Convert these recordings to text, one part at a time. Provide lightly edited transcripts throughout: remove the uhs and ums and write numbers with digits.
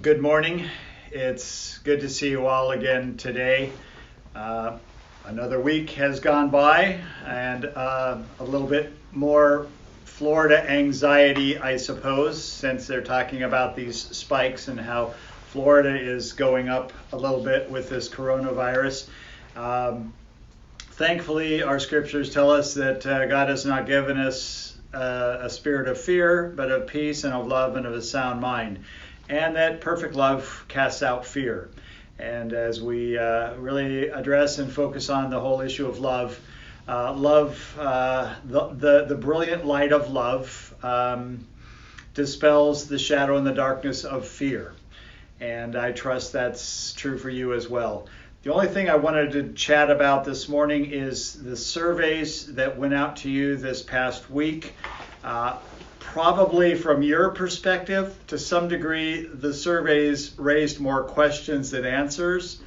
Good morning. It's good to see you all again today. Another week has gone by, and a little bit more Florida anxiety, I suppose, since they're talking about these spikes and how Florida is going up a little bit with this coronavirus. Thankfully, our scriptures tell us that God has not given us a spirit of fear, but of peace and of love and of a sound mind. And that perfect love casts out fear. And as we really address and focus on the whole issue of love, the brilliant light of love dispels the shadow and the darkness of fear. And I trust that's true for you as well. The only thing I wanted to chat about this morning is the surveys that went out to you this past week. Probably from your perspective, to some degree, the surveys raised more questions than answers.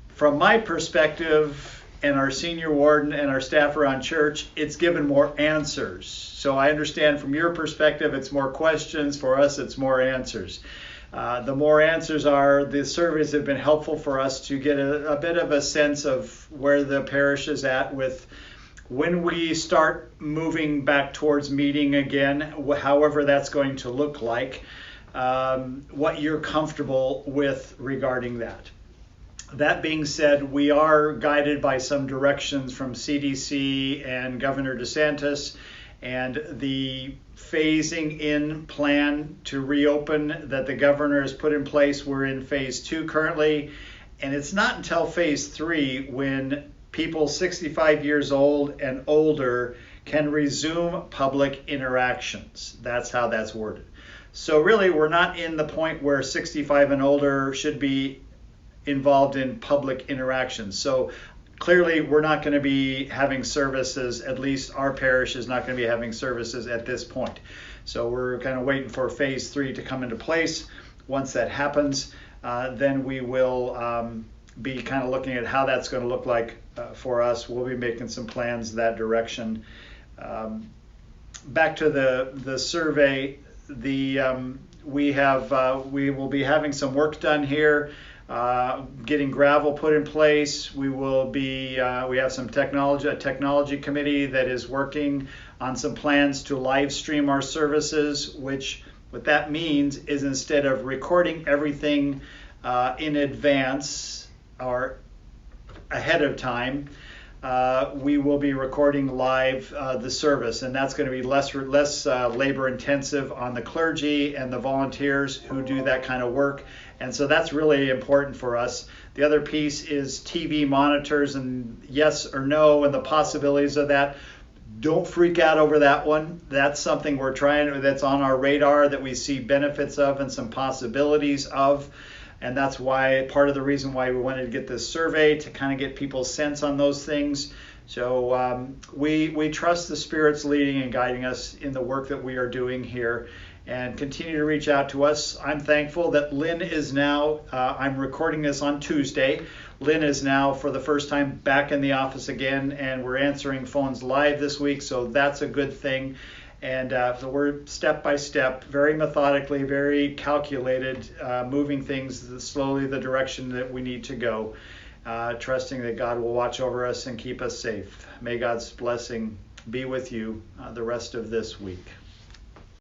From my perspective, and our senior warden and our staff around church, it's given more answers. So I understand from your perspective, it's more questions. For us, it's more answers. The more answers are, the surveys have been helpful for us to get a bit of a sense of where the parish is at with when we start moving back towards meeting again, however that's going to look like, what you're comfortable with regarding that. That being said, we are guided by some directions from CDC and Governor DeSantis, and the phasing in plan to reopen that the governor has put in place. We're in phase 2 currently, and it's not until phase 3 when people 65 years old and older can resume public interactions. That's how that's worded. So really, we're not in the point where 65 and older should be involved in public interactions. So clearly, we're not going to be having services, at least our parish is not going to be having services at this point. So we're kind of waiting for phase 3 to come into place. Once that happens, then we will be kind of looking at how that's going to look like for us. We'll be making some plans that direction. Back to the survey, we will be having some work done here, getting gravel put in place. We have some a technology committee that is working on some plans to live stream our services, which what that means is instead of recording everything in advance or ahead of time, we will be recording live the service, and that's going to be less labor intensive on the clergy and the volunteers who do that kind of work. And so that's really important for us. The other piece is TV monitors and yes or no and the possibilities of that. Don't freak out over that one. That's something that's on our radar that we see benefits of and some possibilities of. And that's why part of the reason why we wanted to get this survey, to kind of get people's sense on those things. So we trust the Spirit's leading and guiding us in the work that we are doing here, and continue to reach out to us. I'm thankful that Lynn is now, I'm recording this on Tuesday. Lynn is now for the first time back in the office again, and we're answering phones live this week, so that's a good thing. And so we're step by step, very methodically, very calculated, moving things slowly the direction that we need to go, trusting that God will watch over us and keep us safe. May God's blessing be with you the rest of this week.